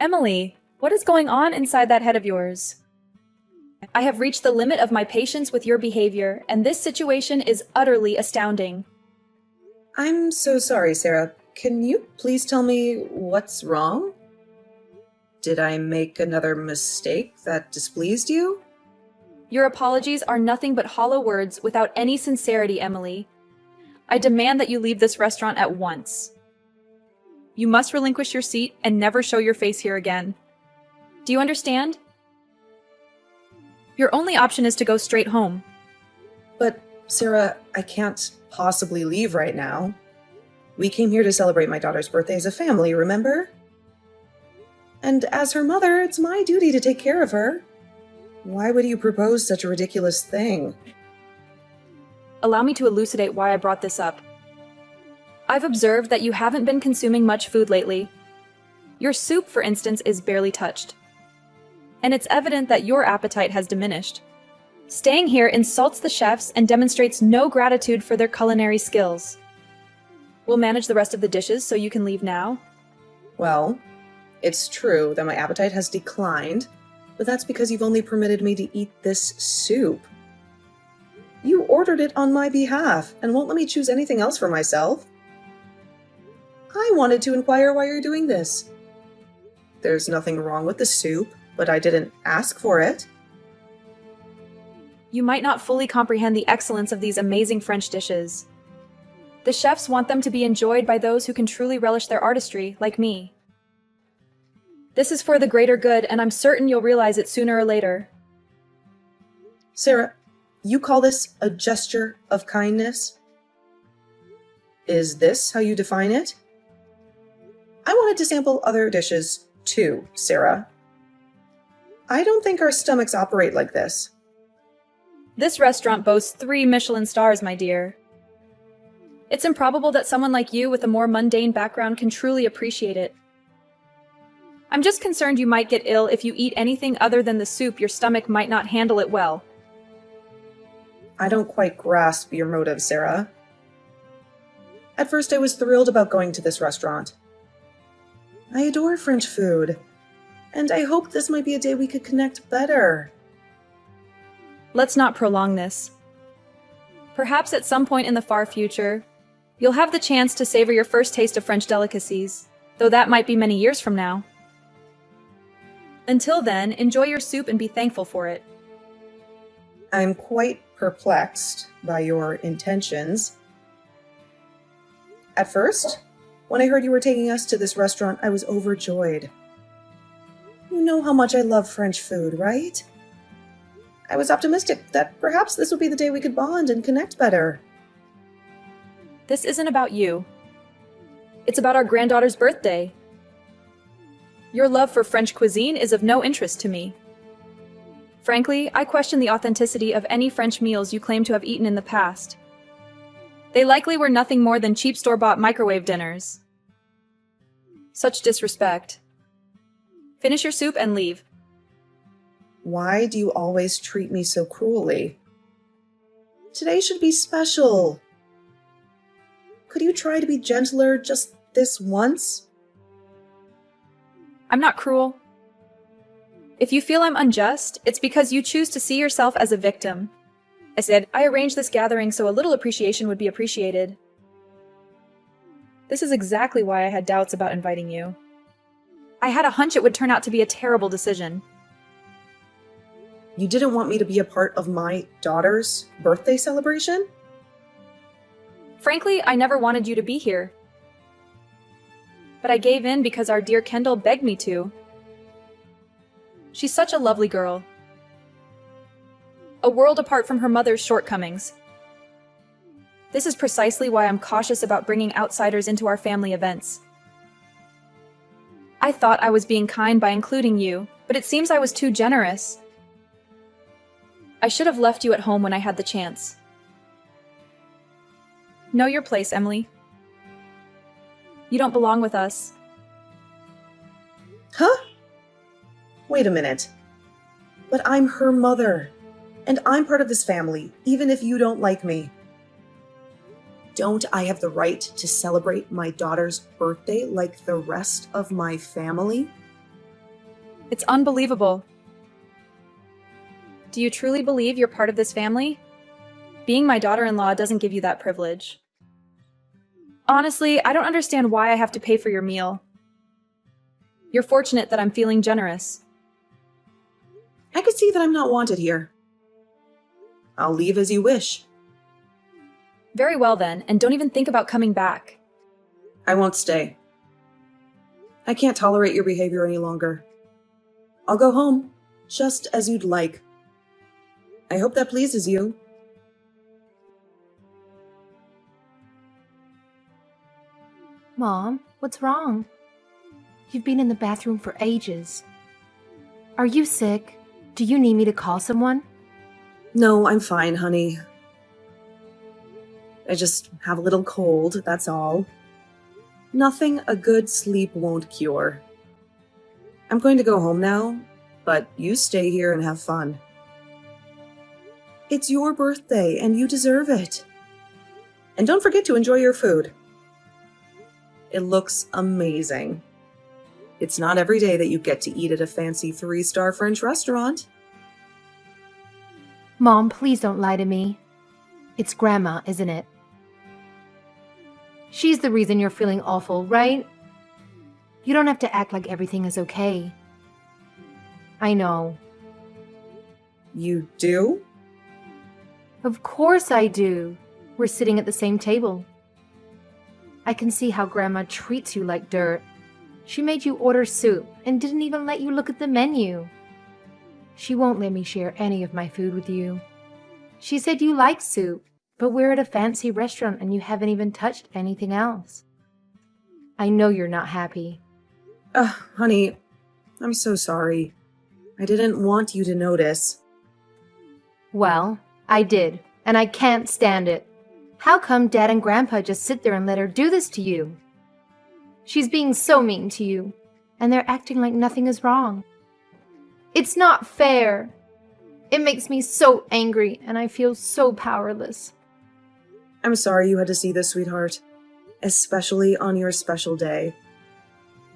Emily, what is going on inside that head of yours? I have reached the limit of my patience with your behavior, and this situation is utterly astounding. I'm so sorry, Sarah. Can you please tell me what's wrong? Did I make another mistake that displeased you? Your apologies are nothing but hollow words without any sincerity, Emily. I demand that you leave this restaurant at once. You must relinquish your seat and never show your face here again. Do you understand? Your only option is to go straight home. But, Sarah, I can't possibly leave right now. We came here to celebrate my daughter's birthday as a family, remember? And as her mother, it's my duty to take care of her. Why would you propose such a ridiculous thing? Allow me to elucidate why I brought this up. I've observed that you haven't been consuming much food lately. Your soup, for instance, is barely touched. And it's evident that your appetite has diminished. Staying here insults the chefs and demonstrates no gratitude for their culinary skills. We'll manage the rest of the dishes so you can leave now. Well, it's true that my appetite has declined, but that's because you've only permitted me to eat this soup. You ordered it on my behalf and won't let me choose anything else for myself. I wanted to inquire why you're doing this. There's nothing wrong with the soup, but I didn't ask for it. You might not fully comprehend the excellence of these amazing French dishes. The chefs want them to be enjoyed by those who can truly relish their artistry, like me. This is for the greater good, and I'm certain you'll realize it sooner or later. Sarah, you call this a gesture of kindness? Is this how you define it? I wanted to sample other dishes too, Sarah. I don't think our stomachs operate like this. This restaurant boasts 3 Michelin stars, my dear. It's improbable that someone like you with a more mundane background can truly appreciate it. I'm just concerned you might get ill if you eat anything other than the soup. Your stomach might not handle it well. I don't quite grasp your motive, Sarah. At first, I was thrilled about going to this restaurant. I adore French food, and I hoped this might be a day we could connect better. Let's not prolong this. Perhaps at some point in the far future, you'll have the chance to savor your first taste of French delicacies, though that might be many years from now. Until then, enjoy your soup and be thankful for it. I'm quite perplexed by your intentions. At first, when I heard you were taking us to this restaurant, I was overjoyed. You know how much I love French food, right? I was optimistic that perhaps this would be the day we could bond and connect better. This isn't about you. It's about our granddaughter's birthday. Your love for French cuisine is of no interest to me. Frankly, I question the authenticity of any French meals you claim to have eaten in the past. They likely were nothing more than cheap store-bought microwave dinners. Such disrespect. Finish your soup and leave. Why do you always treat me so cruelly? Today should be special. Could you try to be gentler just this once? I'm not cruel. If you feel I'm unjust, it's because you choose to see yourself as a victim. I said, I arranged this gathering so a little appreciation would be appreciated. This is exactly why I had doubts about inviting you. I had a hunch it would turn out to be a terrible decision. You didn't want me to be a part of my daughter's birthday celebration? Frankly, I never wanted you to be here. But I gave in because our dear Kendall begged me to. She's such a lovely girl. A world apart from her mother's shortcomings. This is precisely why I'm cautious about bringing outsiders into our family events. I thought I was being kind by including you, but it seems I was too generous. I should have left you at home when I had the chance. Know your place, Emily. You don't belong with us. Huh? Wait a minute. But I'm her mother, and I'm part of this family, even if you don't like me. Don't I have the right to celebrate my daughter's birthday like the rest of my family? It's unbelievable. Do you truly believe you're part of this family? Being my daughter-in-law doesn't give you that privilege. Honestly, I don't understand why I have to pay for your meal. You're fortunate that I'm feeling generous. I could see that I'm not wanted here. I'll leave as you wish. Very well then, and don't even think about coming back. I won't stay. I can't tolerate your behavior any longer. I'll go home, just as you'd like. I hope that pleases you. Mom, what's wrong? You've been in the bathroom for ages. Are you sick? Do you need me to call someone? No, I'm fine, honey. I just have a little cold, that's all. Nothing a good sleep won't cure. I'm going to go home now, but you stay here and have fun. It's your birthday, and you deserve it. And don't forget to enjoy your food. It looks amazing. It's not every day that you get to eat at a fancy 3-star French restaurant. Mom, please don't lie to me. It's Grandma, isn't it? She's the reason you're feeling awful, right? You don't have to act like everything is okay. I know. You do? Of course I do. We're sitting at the same table. I can see how Grandma treats you like dirt. She made you order soup and didn't even let you look at the menu. She won't let me share any of my food with you. She said you like soup, but we're at a fancy restaurant and you haven't even touched anything else. I know you're not happy. Honey, I'm so sorry. I didn't want you to notice. Well, I did, and I can't stand it. How come Dad and Grandpa just sit there and let her do this to you? She's being so mean to you, and they're acting like nothing is wrong. It's not fair. It makes me so angry, and I feel so powerless. I'm sorry you had to see this, sweetheart. Especially on your special day.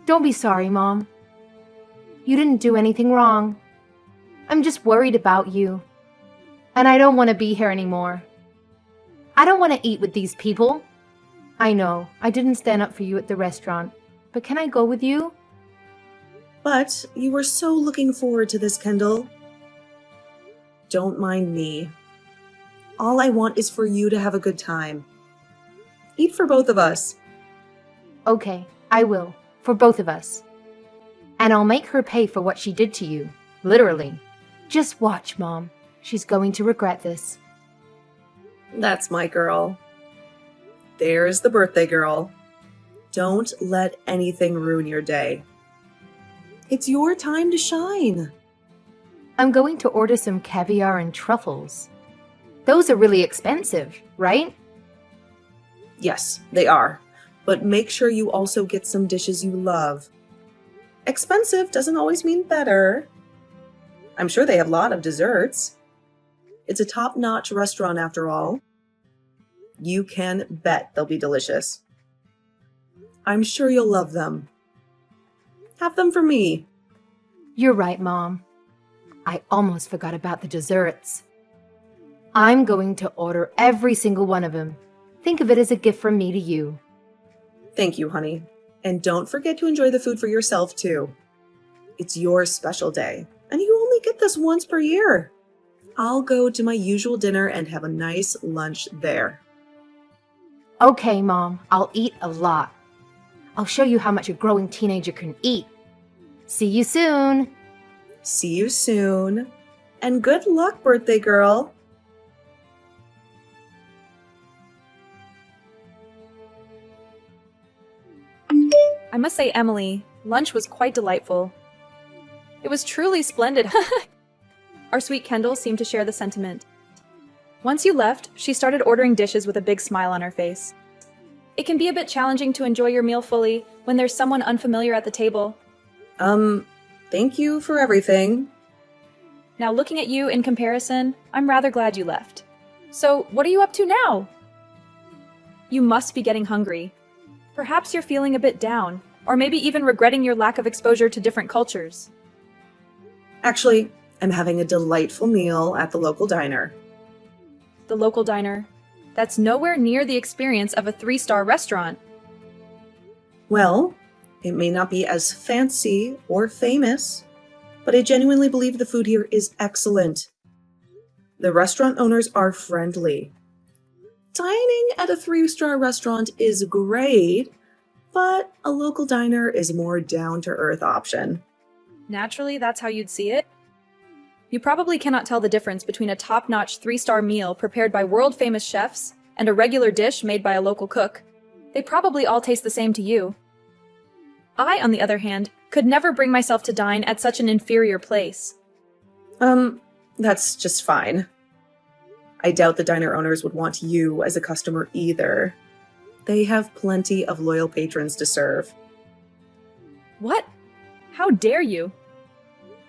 Don't be sorry, Mom. You didn't do anything wrong. I'm just worried about you. And I don't want to be here anymore. I don't want to eat with these people. I know, I didn't stand up for you at the restaurant, but can I go with you? But you were so looking forward to this, Kendall. Don't mind me. All I want is for you to have a good time. Eat for both of us. Okay, I will, for both of us. And I'll make her pay for what she did to you, literally. Just watch, Mom. She's going to regret this. That's my girl. There's the birthday girl. Don't let anything ruin your day. It's your time to shine. I'm going to order some caviar and truffles. Those are really expensive, right? Yes, they are. But make sure you also get some dishes you love. Expensive doesn't always mean better. I'm sure they have a lot of desserts. It's a top-notch restaurant after all. You can bet they'll be delicious. I'm sure you'll love them. Have them for me. You're right, Mom. I almost forgot about the desserts. I'm going to order every single one of them. Think of it as a gift from me to you. Thank you, honey. And don't forget to enjoy the food for yourself, too. It's your special day, and you only get this once per year. I'll go to my usual dinner and have a nice lunch there. Okay, Mom, I'll eat a lot. I'll show you how much a growing teenager can eat. See you soon. See you soon. And good luck, birthday girl. I must say, Emily, lunch was quite delightful. It was truly splendid. Our sweet Kendall seemed to share the sentiment. Once you left, she started ordering dishes with a big smile on her face. It can be a bit challenging to enjoy your meal fully when there's someone unfamiliar at the table. Thank you for everything. Now, looking at you in comparison, I'm rather glad you left. So, what are you up to now? You must be getting hungry. Perhaps you're feeling a bit down, or maybe even regretting your lack of exposure to different cultures. Actually, I'm having a delightful meal at the local diner. The local diner. That's nowhere near the experience of a 3-star restaurant. Well, it may not be as fancy or famous, but I genuinely believe the food here is excellent. The restaurant owners are friendly. Dining at a 3-star restaurant is great, but a local diner is a more down-to-earth option. Naturally, that's how you'd see it. You probably cannot tell the difference between a top-notch 3-star meal prepared by world-famous chefs and a regular dish made by a local cook. They probably all taste the same to you. I, on the other hand, could never bring myself to dine at such an inferior place. That's just fine. I doubt the diner owners would want you as a customer either. They have plenty of loyal patrons to serve. What? How dare you?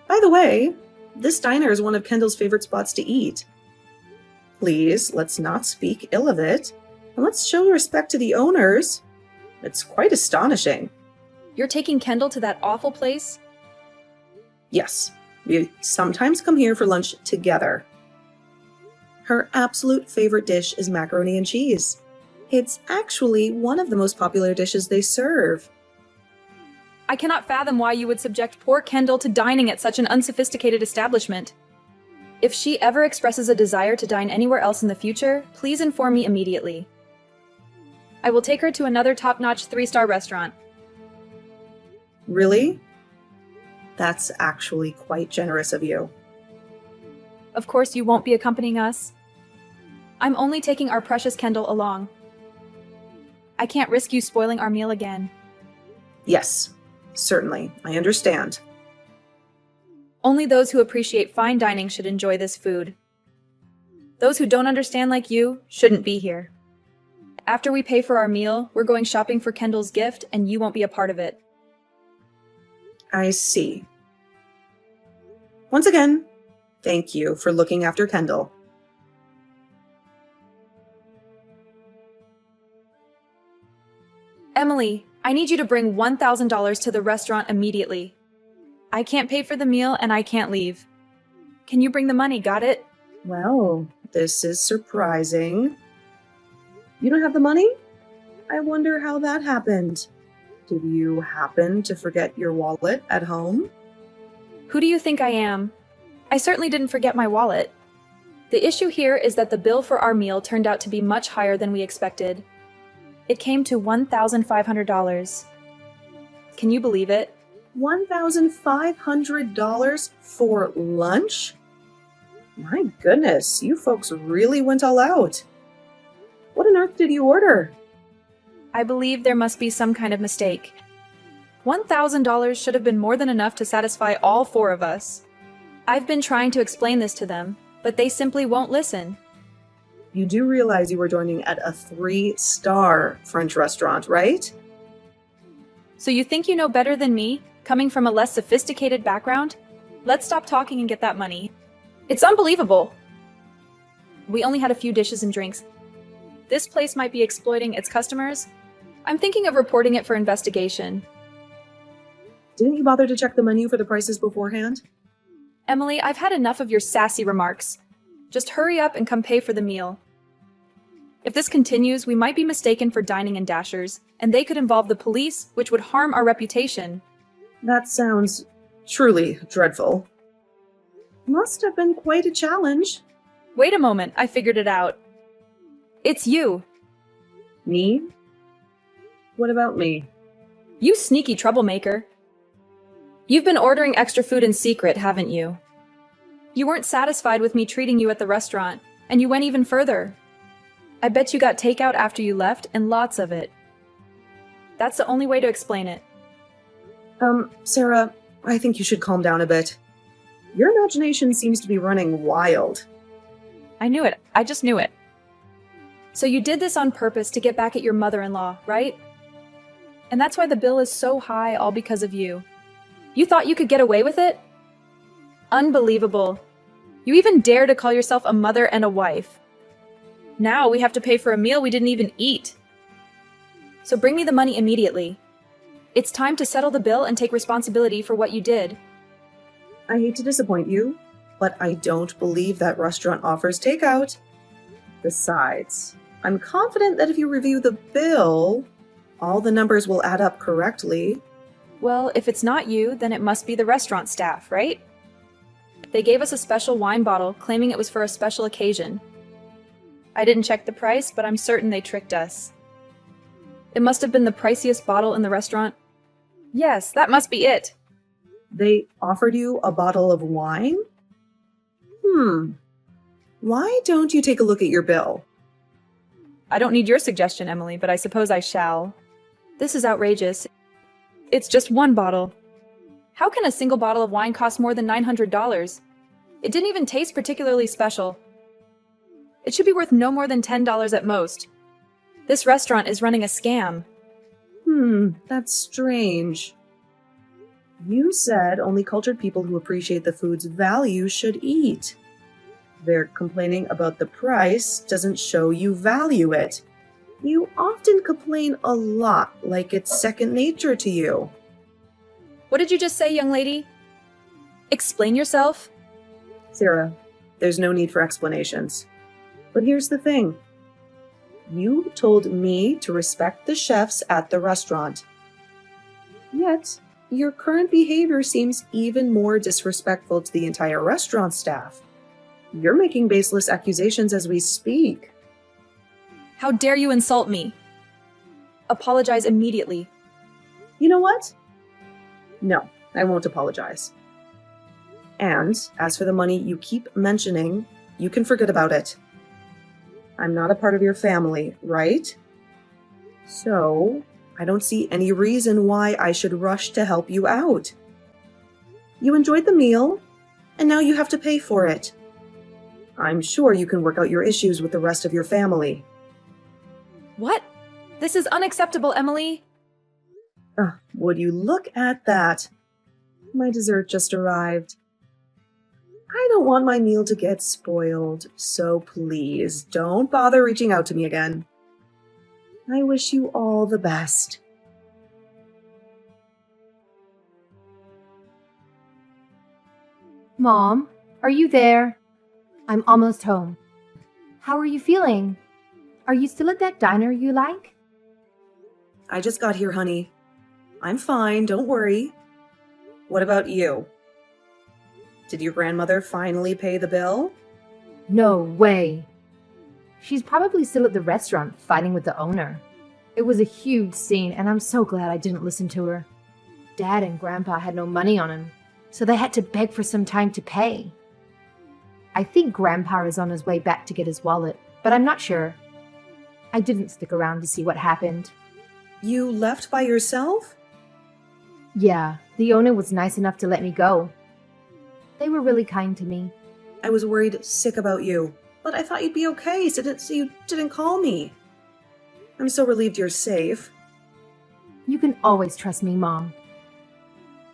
By the way, this diner is one of Kendall's favorite spots to eat. Please, let's not speak ill of it, and let's show respect to the owners. It's quite astonishing. You're taking Kendall to that awful place? Yes, we sometimes come here for lunch together. Her absolute favorite dish is macaroni and cheese. It's actually one of the most popular dishes they serve. I cannot fathom why you would subject poor Kendall to dining at such an unsophisticated establishment. If she ever expresses a desire to dine anywhere else in the future, please inform me immediately. I will take her to another top-notch 3-star restaurant. Really? That's actually quite generous of you. Of course you won't be accompanying us. I'm only taking our precious Kendall along. I can't risk you spoiling our meal again. Yes, certainly. I understand. Only those who appreciate fine dining should enjoy this food. Those who don't understand like you shouldn't be here. After we pay for our meal, we're going shopping for Kendall's gift, and you won't be a part of it. I see. Once again, thank you for looking after Kendall. Emily, I need you to bring $1,000 to the restaurant immediately. I can't pay for the meal and I can't leave. Can you bring the money, got it? Well, this is surprising. You don't have the money? I wonder how that happened. Did you happen to forget your wallet at home? Who do you think I am? I certainly didn't forget my wallet. The issue here is that the bill for our meal turned out to be much higher than we expected. It came to $1,500. Can you believe it? $1,500 for lunch? My goodness, you folks really went all out. What on earth did you order? I believe there must be some kind of mistake. $1,000 should have been more than enough to satisfy all 4 of us. I've been trying to explain this to them, but they simply won't listen. You do realize you were dining at a 3-star French restaurant, right? So you think you know better than me, coming from a less sophisticated background? Let's stop talking and get that money. It's unbelievable. We only had a few dishes and drinks. This place might be exploiting its customers. I'm thinking of reporting it for investigation. Didn't you bother to check the menu for the prices beforehand? Emily, I've had enough of your sassy remarks. Just hurry up and come pay for the meal. If this continues, we might be mistaken for dining in Dashers, and they could involve the police, which would harm our reputation. That sounds truly dreadful. Must have been quite a challenge. Wait a moment, I figured it out. It's you. Me? What about me? You sneaky troublemaker. You've been ordering extra food in secret, haven't you? You weren't satisfied with me treating you at the restaurant, and you went even further. I bet you got takeout after you left, and lots of it. That's the only way to explain it. Sarah, I think you should calm down a bit. Your imagination seems to be running wild. I knew it. I just knew it. So you did this on purpose to get back at your mother-in-law, right? And that's why the bill is so high, all because of you. You thought you could get away with it? Unbelievable. You even dare to call yourself a mother and a wife. Now we have to pay for a meal we didn't even eat. So bring me the money immediately. It's time to settle the bill and take responsibility for what you did. I hate to disappoint you, but I don't believe that restaurant offers takeout. Besides, I'm confident that if you review the bill, all the numbers will add up correctly. Well, if it's not you, then it must be the restaurant staff, right? They gave us a special wine bottle, claiming it was for a special occasion. I didn't check the price, but I'm certain they tricked us. It must have been the priciest bottle in the restaurant. Yes, that must be it. They offered you a bottle of wine? Why don't you take a look at your bill? I don't need your suggestion, Emily, but I suppose I shall. This is outrageous. It's just one bottle. How can a single bottle of wine cost more than $900? It didn't even taste particularly special. It should be worth no more than $10 at most. This restaurant is running a scam. That's strange. You said only cultured people who appreciate the food's value should eat. Their complaining about the price doesn't show you value it. You often complain a lot, like it's second nature to you. What did you just say, young lady? Explain yourself? Sarah, there's no need for explanations. But here's the thing. You told me to respect the chefs at the restaurant. Yet, your current behavior seems even more disrespectful to the entire restaurant staff. You're making baseless accusations as we speak. How dare you insult me? Apologize immediately. You know what? No, I won't apologize. And as for the money you keep mentioning, you can forget about it. I'm not a part of your family, right? So, I don't see any reason why I should rush to help you out. You enjoyed the meal, and now you have to pay for it. I'm sure you can work out your issues with the rest of your family. What? This is unacceptable, Emily. Would you look at that? My dessert just arrived. I don't want my meal to get spoiled, so please don't bother reaching out to me again. I wish you all the best. Mom, are you there? I'm almost home. How are you feeling? Are you still at that diner you like? I just got here, honey. I'm fine, don't worry. What about you? Did your grandmother finally pay the bill? No way. She's probably still at the restaurant fighting with the owner. It was a huge scene, and I'm so glad I didn't listen to her. Dad and Grandpa had no money on him, so they had to beg for some time to pay. I think Grandpa is on his way back to get his wallet, but I'm not sure. I didn't stick around to see what happened. You left by yourself? Yeah, the owner was nice enough to let me go. They were really kind to me. I was worried sick about you, but I thought you'd be okay, so you didn't call me. I'm so relieved you're safe. You can always trust me, Mom.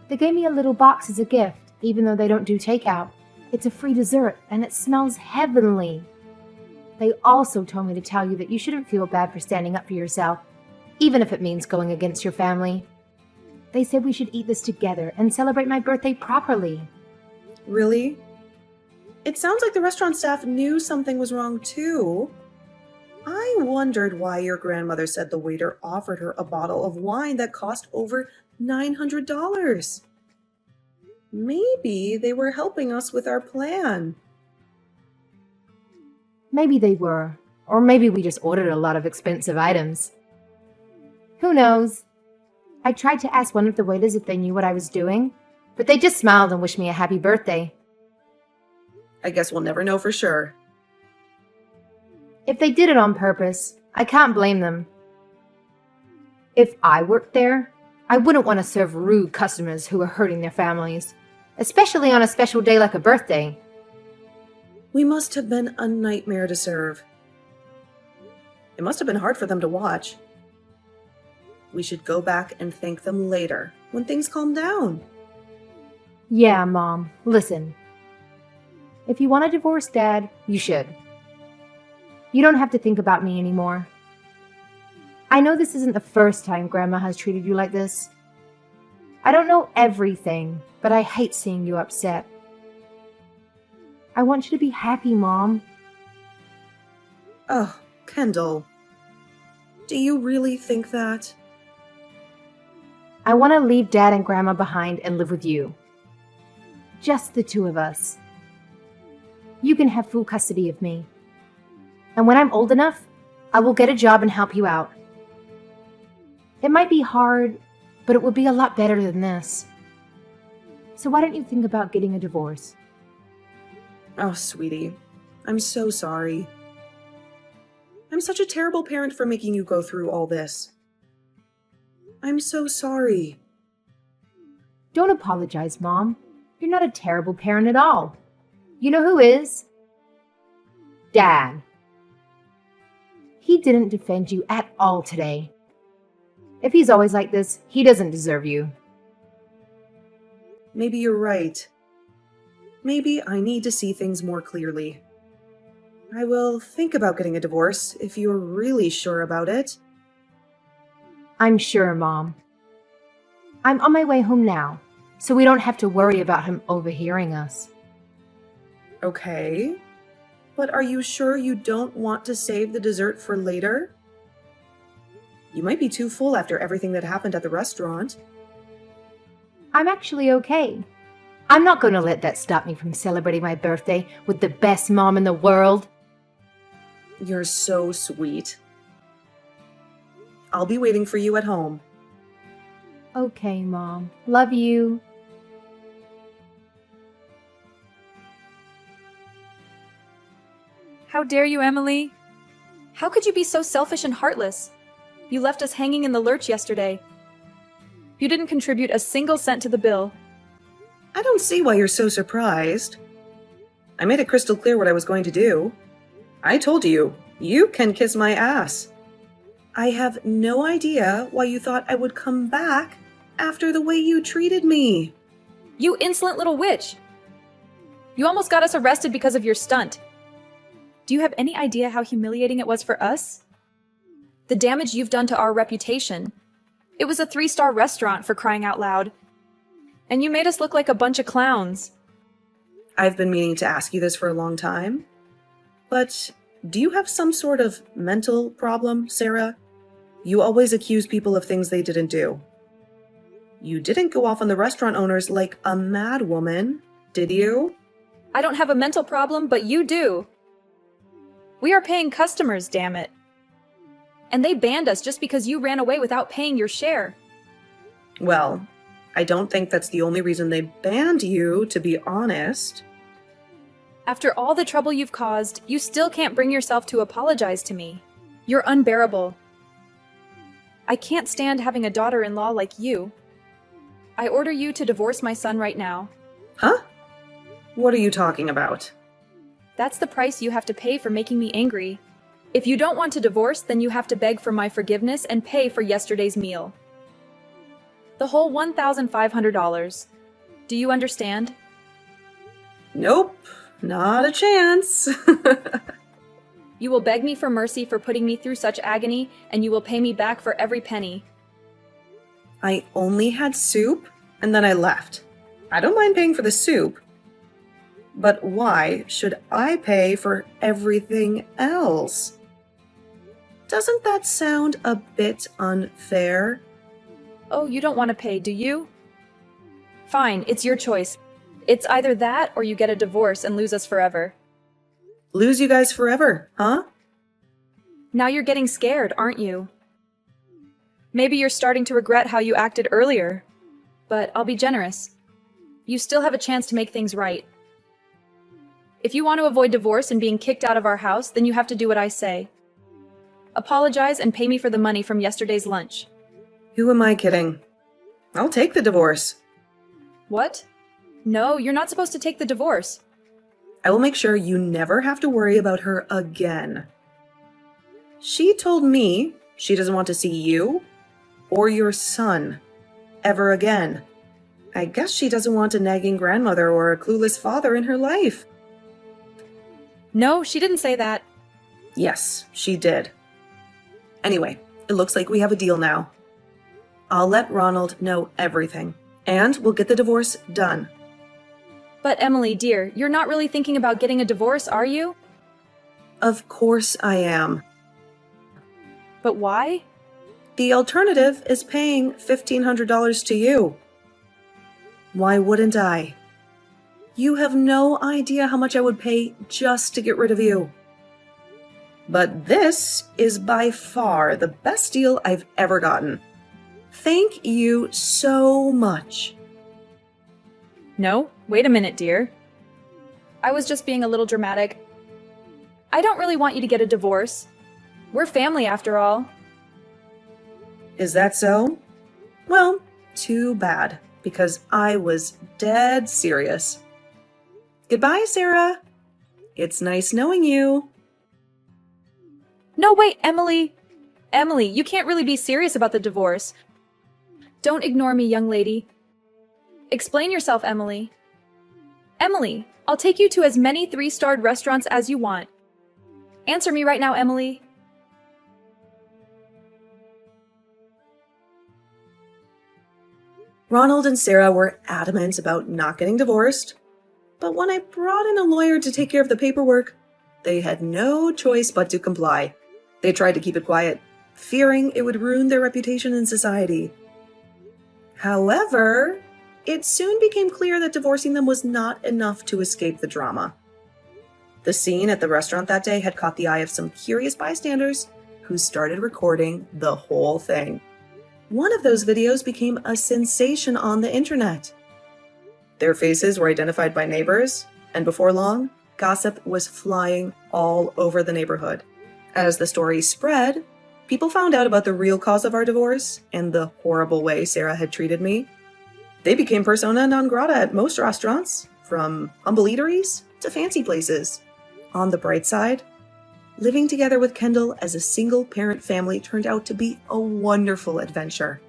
They gave me a little box as a gift, even though they don't do takeout. It's a free dessert, and it smells heavenly. They also told me to tell you that you shouldn't feel bad for standing up for yourself, even if it means going against your family. They said we should eat this together and celebrate my birthday properly. Really? It sounds like the restaurant staff knew something was wrong too. I wondered why your grandmother said the waiter offered her a bottle of wine that cost over $900. Maybe they were helping us with our plan. Maybe they were, or maybe we just ordered a lot of expensive items. Who knows? I tried to ask one of the waiters if they knew what I was doing, but they just smiled and wished me a happy birthday. I guess we'll never know for sure. If they did it on purpose, I can't blame them. If I worked there, I wouldn't want to serve rude customers who are hurting their families, especially on a special day like a birthday. We must have been a nightmare to serve. It must have been hard for them to watch. We should go back and thank them later, when things calm down. Yeah, Mom, listen. If you want to divorce Dad, you should. You don't have to think about me anymore. I know this isn't the first time Grandma has treated you like this. I don't know everything, but I hate seeing you upset. I want you to be happy, Mom. Oh, Kendall. Do you really think that? I want to leave Dad and Grandma behind and live with you. Just the two of us. You can have full custody of me. And when I'm old enough, I will get a job and help you out. It might be hard, but it would be a lot better than this. So why don't you think about getting a divorce? Oh, sweetie. I'm so sorry. I'm such a terrible parent for making you go through all this. I'm so sorry. Don't apologize, Mom. You're not a terrible parent at all. You know who is? Dad. He didn't defend you at all today. If he's always like this, he doesn't deserve you. Maybe you're right. Maybe I need to see things more clearly. I will think about getting a divorce if you're really sure about it. I'm sure, Mom. I'm on my way home now, so we don't have to worry about him overhearing us. Okay. But are you sure you don't want to save the dessert for later? You might be too full after everything that happened at the restaurant. I'm actually okay. I'm not going to let that stop me from celebrating my birthday with the best mom in the world. You're so sweet. I'll be waiting for you at home. Okay, Mom. Love you. How dare you, Emily? How could you be so selfish and heartless? You left us hanging in the lurch yesterday. You didn't contribute a single cent to the bill. I don't see why you're so surprised. I made it crystal clear what I was going to do. I told you, you can kiss my ass. I have no idea why you thought I would come back after the way you treated me. You insolent little witch! You almost got us arrested because of your stunt. Do you have any idea how humiliating it was for us? The damage you've done to our reputation. It was a 3-star restaurant, for crying out loud. And you made us look like a bunch of clowns. I've been meaning to ask you this for a long time. But do you have some sort of mental problem, Sarah? You always accuse people of things they didn't do. You didn't go off on the restaurant owners like a mad woman, did you? I don't have a mental problem, but you do. We are paying customers, damn it. And they banned us just because you ran away without paying your share. Well, I don't think that's the only reason they banned you, to be honest. After all the trouble you've caused, you still can't bring yourself to apologize to me. You're unbearable. I can't stand having a daughter-in-law like you. I order you to divorce my son right now. Huh? What are you talking about? That's the price you have to pay for making me angry. If you don't want to divorce, then you have to beg for my forgiveness and pay for yesterday's meal. The whole $1,500. Do you understand? Nope, not a chance. You will beg me for mercy for putting me through such agony, and you will pay me back for every penny. I only had soup, and then I left. I don't mind paying for the soup. But why should I pay for everything else? Doesn't that sound a bit unfair? Oh, you don't want to pay, do you? Fine, it's your choice. It's either that or you get a divorce and lose us forever. Lose you guys forever, huh? Now you're getting scared, aren't you? Maybe you're starting to regret how you acted earlier. But I'll be generous. You still have a chance to make things right. If you want to avoid divorce and being kicked out of our house, then you have to do what I say. Apologize and pay me for the money from yesterday's lunch. Who am I kidding? I'll take the divorce. What? No, you're not supposed to take the divorce. I will make sure you never have to worry about her again. She told me she doesn't want to see you or your son ever again. I guess she doesn't want a nagging grandmother or a clueless father in her life. No, she didn't say that. Yes, she did. Anyway, it looks like we have a deal now. I'll let Ronald know everything. And we'll get the divorce done. But Emily, dear, you're not really thinking about getting a divorce, are you? Of course I am. But why? The alternative is paying $1,500 to you. Why wouldn't I? You have no idea how much I would pay just to get rid of you. But this is by far the best deal I've ever gotten. Thank you so much. No, wait a minute, dear. I was just being a little dramatic. I don't really want you to get a divorce. We're family after all. Is that so? Well, too bad, because I was dead serious. Goodbye, Sarah. It's nice knowing you. No, wait, Emily. Emily, you can't really be serious about the divorce. Don't ignore me, young lady. Explain yourself, Emily. Emily, I'll take you to as many 3-starred restaurants as you want. Answer me right now, Emily. Ronald and Sarah were adamant about not getting divorced, but when I brought in a lawyer to take care of the paperwork, they had no choice but to comply. They tried to keep it quiet, fearing it would ruin their reputation in society. However, it soon became clear that divorcing them was not enough to escape the drama. The scene at the restaurant that day had caught the eye of some curious bystanders who started recording the whole thing. One of those videos became a sensation on the internet. Their faces were identified by neighbors, and before long, gossip was flying all over the neighborhood. As the story spread, people found out about the real cause of our divorce and the horrible way Sarah had treated me. They became persona non grata at most restaurants, from humble eateries to fancy places. On the bright side, living together with Kendall as a single-parent family turned out to be a wonderful adventure.